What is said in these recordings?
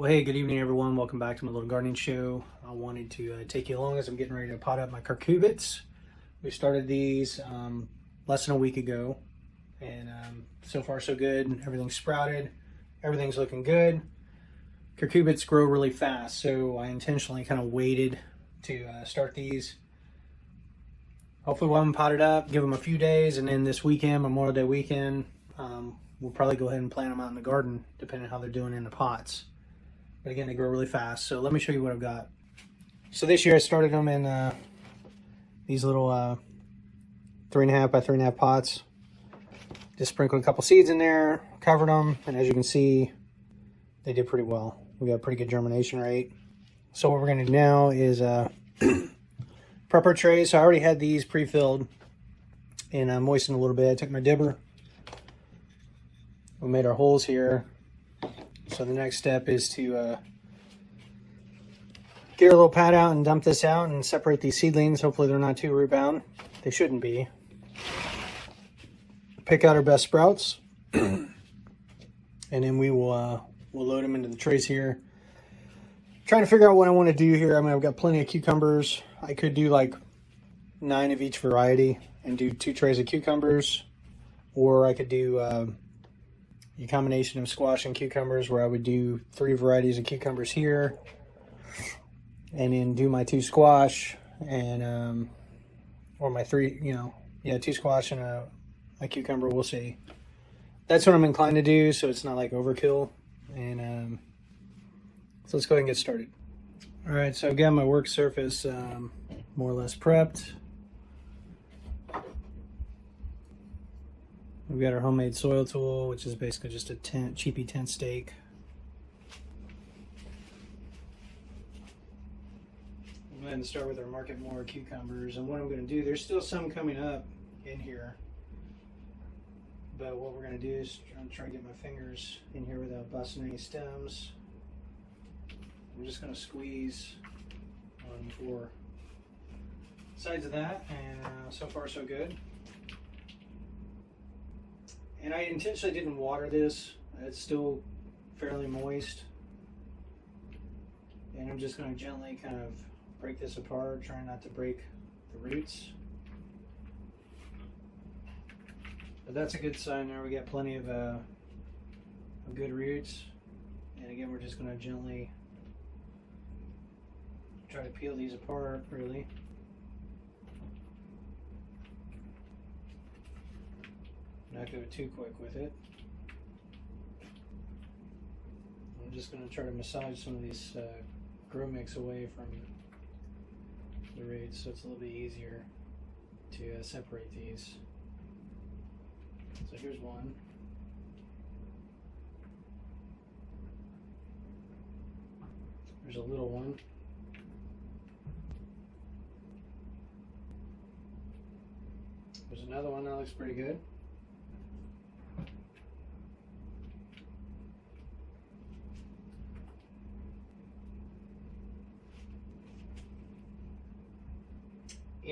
Well, hey, good evening, everyone. Welcome back to my little gardening show. I wanted to take you along as I'm getting ready to pot up my cucurbits. We started these less than a week ago, and so far so good. Everything's sprouted. Everything's looking good. Cucurbits grow really fast, so I intentionally kind of waited to start these. Hopefully we'll have them potted up, give them a few days, and then this weekend, Memorial Day weekend, we'll probably go ahead and plant them out in the garden, depending on how they're doing in the pots. But again, they grow really fast. So let me show you what I've got. So this year I started them in these little 3.5 by 3.5 pots. Just sprinkled a couple seeds in there, covered them, and as you can see, they did pretty well. We got a pretty good germination rate. So what we're gonna do now is prep our trays. So I already had these pre-filled and moistened a little bit. I took my dibber. We made our holes here. So the next step is to get a little pad out and dump this out and separate these seedlings. Hopefully they're not too root bound. They shouldn't be. Pick out our best sprouts, and then we will we'll load them into the trays here. Trying to figure out what I want to do here. I mean, I've got plenty of cucumbers. I could do like 9 of each variety and do 2 trays of cucumbers, or I could do a combination of squash and cucumbers where I would do 3 varieties of cucumbers here and then do my 2 squash and or my 3, 2 squash and a cucumber. We'll see. That's what I'm inclined to do, so it's not like overkill. And so let's go ahead and get started. All right, so I've got my work surface more or less prepped. We've got our homemade soil tool, which is basically just a cheapy tent stake. We'll go ahead and start with our Market More cucumbers. And what I'm going to do, there's still some coming up in here. But what we're going to do is try to get my fingers in here without busting any stems. I'm just going to squeeze on 4 sides of that, and so far so good. And I intentionally didn't water this. It's still fairly moist. And I'm just going to gently kind of break this apart, trying not to break the roots. But that's a good sign there. We got plenty of good roots. And again, we're just going to gently try to peel these apart, really. Not go too quick with it. I'm just going to try to massage some of these grow mix away from the roots so it's a little bit easier to separate these. So here's one. There's a little one. There's another one that looks pretty good.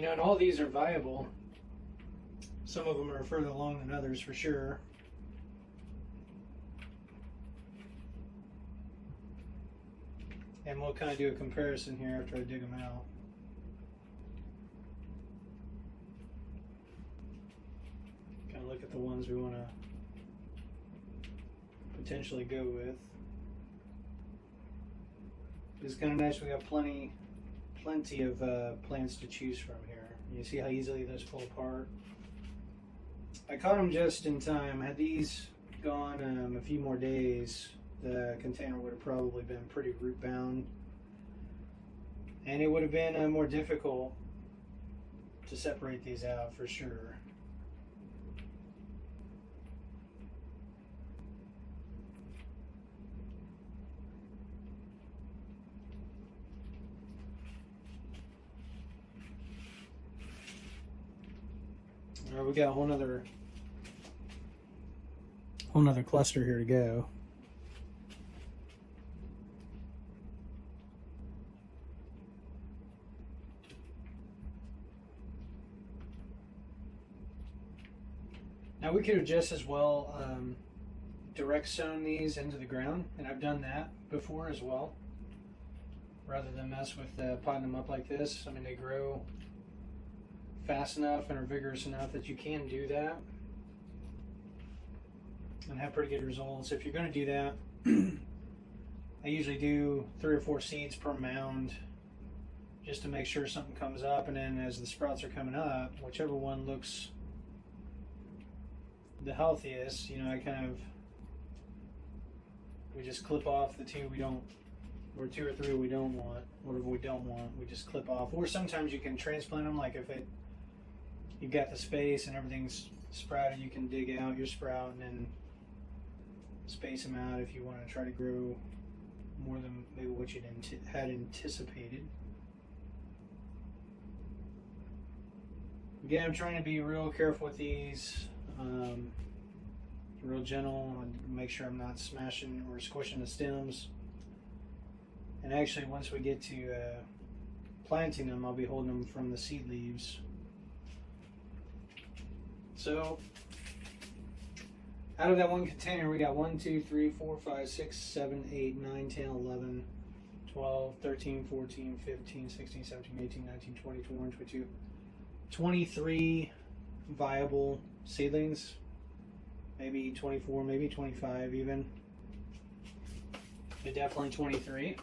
And all these are viable. Some of them are further along than others for sure. And we'll kind of do a comparison here after I dig them out. Kind of look at the ones we want to potentially go with. It's kind of nice. We got plenty of plants to choose from here. You see how easily those pull apart. I caught them just in time. Had these gone a few more days, the container would have probably been pretty root bound, and it would have been more difficult to separate these out for sure. All right, we got a whole nother cluster here to go. Now we could have just as well direct sown these into the ground, and I've done that. before as well, rather than mess with potting them up like this. I mean, they grow fast enough and are vigorous enough that you can do that and have pretty good results. If you're going to do that, I usually do 3 or 4 seeds per mound just to make sure something comes up, and then as the sprouts are coming up, whichever one looks the healthiest, you know, we just clip off the 2 we don't, or 2 or 3 we don't want. Whatever we don't want, we just clip off. Or sometimes you can transplant them, like if you've got the space and everything's sprouted, you can dig out your sprout and then space them out if you want to try to grow more than maybe what you had anticipated. Again, I'm trying to be real careful with these, real gentle, and make sure I'm not smashing or squishing the stems. And actually, once we get to planting them, I'll be holding them from the seed leaves. So, out of that one container, we got 1, 2, 3, 4, 5, 6, 7, 8, 9, 10, 11, 12, 13, 14, 15, 16, 17, 18, 19, 20, 21, 22, 23 viable seedlings. Maybe 24, maybe 25 even. But definitely 23.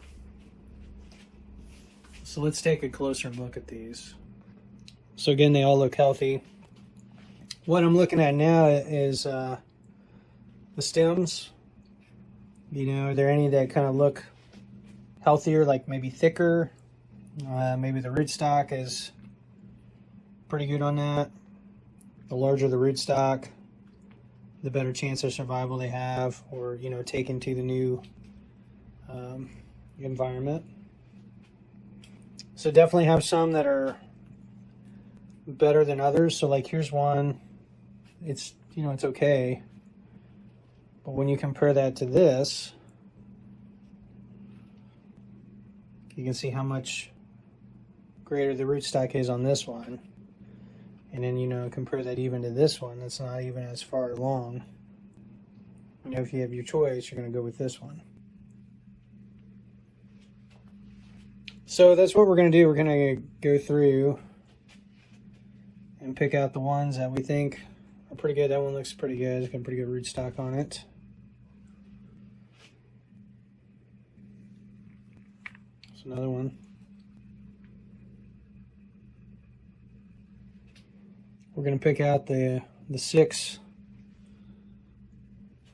So let's take a closer look at these. So again, they all look healthy. What I'm looking at now is the stems. You know, are there any that kind of look healthier, like maybe thicker? Maybe the rootstock is pretty good on that. The larger the rootstock, the better chance of survival they have, or, you know, taken to the new environment. So definitely have some that are better than others. So like here's one, it's, you know, it's okay. But when you compare that to this, you can see how much greater the rootstock is on this one. And then, you know, compare that even to this one that's not even as far along. You know, if you have your choice, you're going to go with this one. So that's what we're going to do. We're going to go through and pick out the ones that we think are pretty good. That one looks pretty good. It's got pretty good rootstock on it. There's another one. We're going to pick out the 6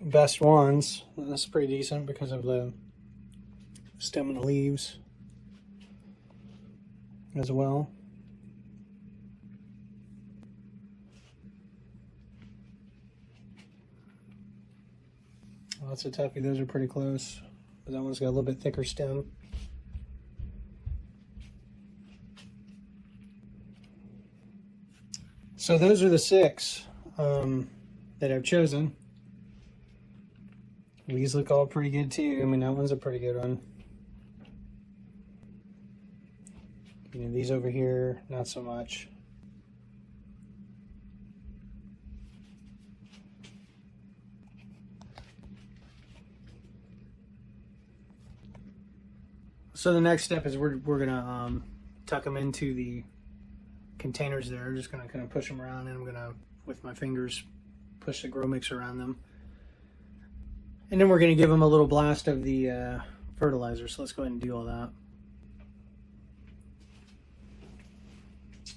best ones. That's pretty decent because of the stem and the leaves as well. Well, that's a toughie. Those are pretty close, but that one's got a little bit thicker stem. So those are the 6 that I've chosen. These look all pretty good too. I mean, that one's a pretty good one. You know, these over here, not so much. So the next step is we're gonna tuck them into the containers there. I'm just gonna kind of push them around, and I'm gonna, with my fingers, push the grow mix around them. And then we're gonna give them a little blast of the fertilizer. So let's go ahead and do all that.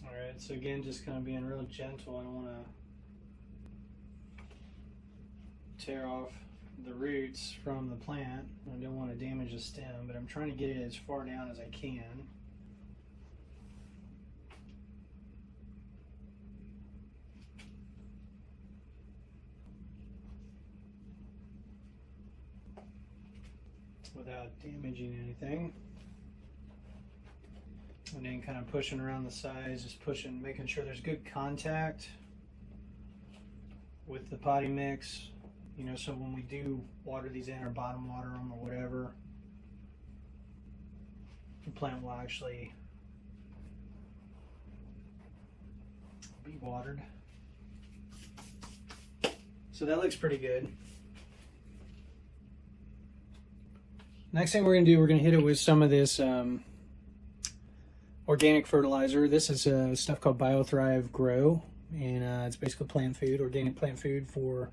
All right, so again, just kind of being real gentle. I don't wanna tear off the roots from the plant. I don't want to damage the stem, but I'm trying to get it as far down as I can. Without damaging anything. And then kind of pushing around the sides, just pushing, making sure there's good contact with the potty mix. You know, so when we do water these in or bottom water them or whatever, the plant will actually be watered. So that looks pretty good. Next thing we're going to do, we're going to hit it with some of this organic fertilizer. This is stuff called BioThrive Grow, and it's basically plant food, organic plant food for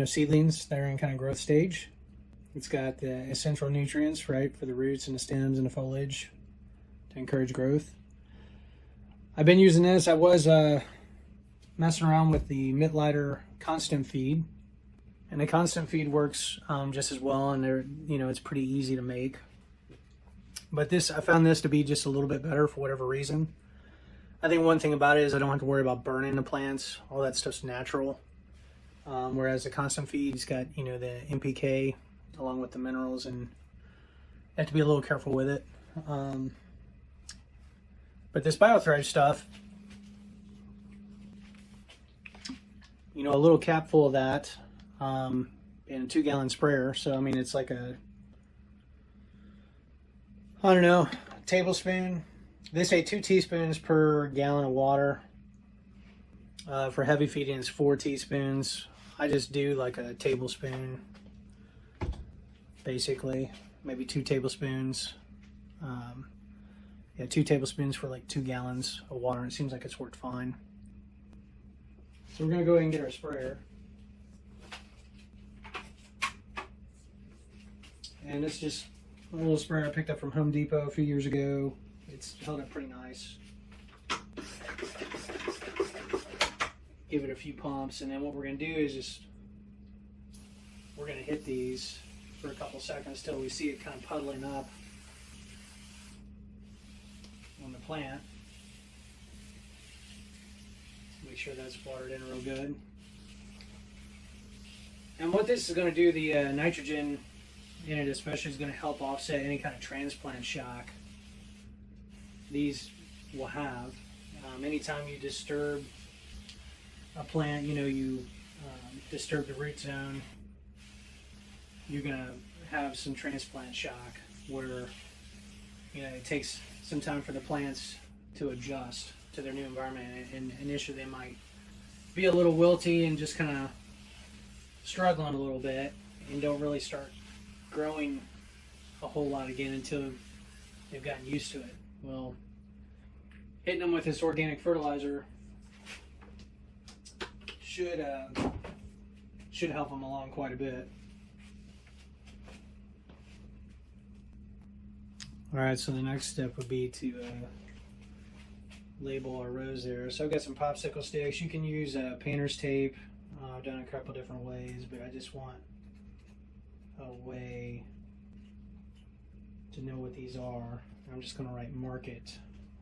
seedlings that are in kind of growth stage. It's got the essential nutrients, right, for the roots and the stems and the foliage to encourage growth. I've been using this. I was messing around with the Mittleider Constant Feed, and the Constant Feed works just as well, and it's pretty easy to make. But I found this to be just a little bit better for whatever reason. I think one thing about it is I don't have to worry about burning the plants. All that stuff's natural. Whereas the Constant Feed's got, the NPK along with the minerals, and you have to be a little careful with it. But this BioThrive stuff, a little cap full of that in a 2-gallon sprayer. So, I mean, it's like tablespoon. They say 2 teaspoons per gallon of water. For heavy feeding, it's 4 teaspoons. I just do like a tablespoon, basically, maybe 2 tablespoons. 2 tablespoons for like 2 gallons of water. It seems like it's worked fine. So we're gonna go ahead and get our sprayer. And it's just a little sprayer I picked up from Home Depot a few years ago. It's held up pretty nice. Give it a few pumps, and then what we're gonna do is we're gonna hit these for a couple seconds till we see it kind of puddling up on the plant. Make sure that's watered in real good. And what this is going to do, the nitrogen in it especially, is going to help offset any kind of transplant shock these will have. Anytime you disturb a plant, you disturb the root zone, you're going to have some transplant shock where it takes some time for the plants to adjust to their new environment, and initially they might be a little wilty and just kind of struggling a little bit and don't really start growing a whole lot again until they've gotten used to it. Well, hitting them with this organic fertilizer should help them along quite a bit. Alright, so the next step would be to label our rows there. So I've got some popsicle sticks. You can use painter's tape. I've done it a couple different ways, but I just want a way to know what these are. I'm just going to write market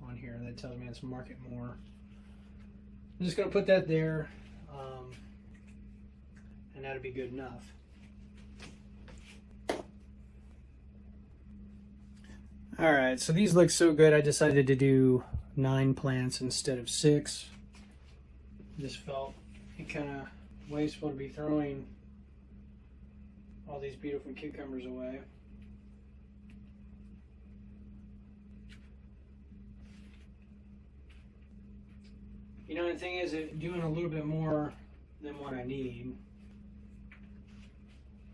on here. That tells me it's market more. I'm just going to put that there, and that'll be good enough. Alright, so these look so good, I decided to do 9 plants instead of 6. Just felt it kind of wasteful to be throwing all these beautiful cucumbers away. The thing is, doing a little bit more than what I need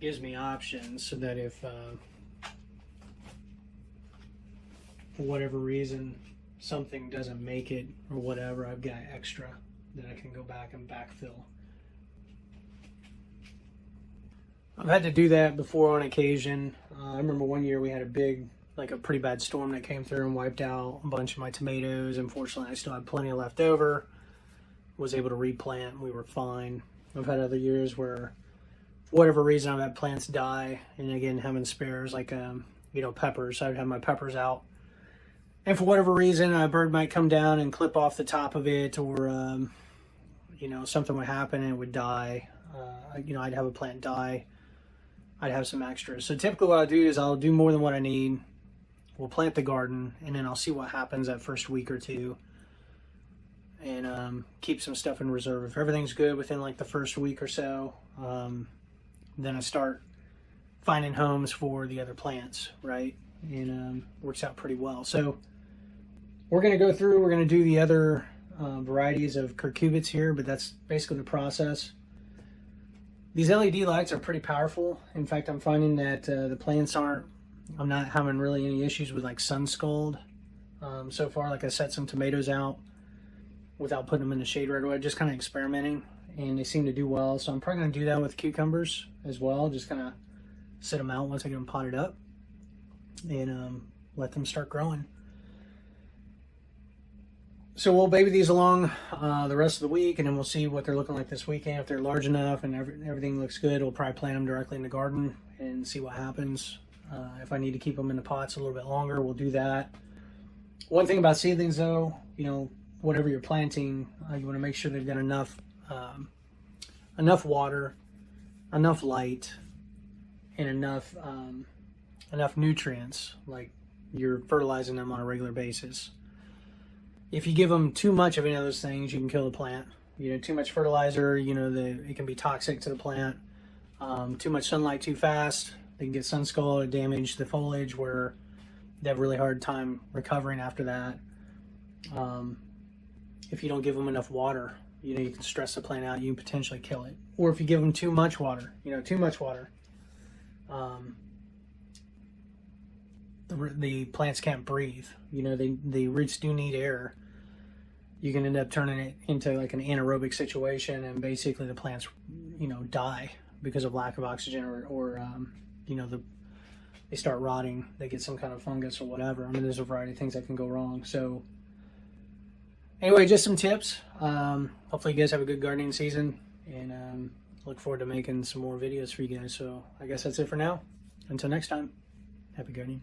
gives me options, so that if for whatever reason something doesn't make it or whatever, I've got extra that I can go back and backfill. I've had to do that before on occasion. I remember one year we had a pretty bad storm that came through and wiped out a bunch of my tomatoes. Unfortunately, I still had plenty left over. Was able to replant and we were fine. I've had other years where, for whatever reason, I've had plants die, and again, having spares like peppers. I'd have my peppers out, and for whatever reason, a bird might come down and clip off the top of it, or something would happen and it would die. I'd have a plant die. I'd have some extras. So typically what I'll do is I'll do more than what I need. We'll plant the garden, and then I'll see what happens that first week or two, and keep some stuff in reserve. If everything's good within like the first week or so, then I start finding homes for the other plants, right? And works out pretty well. So we're going to go through, we're going to do the other varieties of curcubits here, but that's basically the process. These LED lights are pretty powerful. In fact, I'm finding that the plants I'm not having really any issues with like sun scald so far. Like I set some tomatoes out without putting them in the shade right away, just kind of experimenting, and they seem to do well. So I'm probably going to do that with cucumbers as well. Just kind of sit them out once I get them potted up and let them start growing. So we'll baby these along the rest of the week, and then we'll see what they're looking like this weekend. If they're large enough and everything looks good, we'll probably plant them directly in the garden and see what happens. If I need to keep them in the pots a little bit longer, we'll do that. One thing about seedlings, though, you know, whatever you're planting, you want to make sure they've got enough water, enough light, and enough nutrients. Like you're fertilizing them on a regular basis. If you give them too much of any of those things, you can kill the plant. You know, too much fertilizer, you know, it can be toxic to the plant. Too much sunlight too fast, they can get sun scald, damage the foliage, where they have a really hard time recovering after that. If you don't give them enough water, you know, you can stress the plant out, you can potentially kill it. Or if you give them too much water, the plants can't breathe. You know, the roots do need air. You can end up turning it into like an anaerobic situation, and basically the plants, you know, die because of lack of oxygen, or you know, they start rotting. They get some kind of fungus or whatever. I mean, there's a variety of things that can go wrong. So anyway, just some tips. Hopefully you guys have a good gardening season, and look forward to making some more videos for you guys. So I guess that's it for now. Until next time, happy gardening.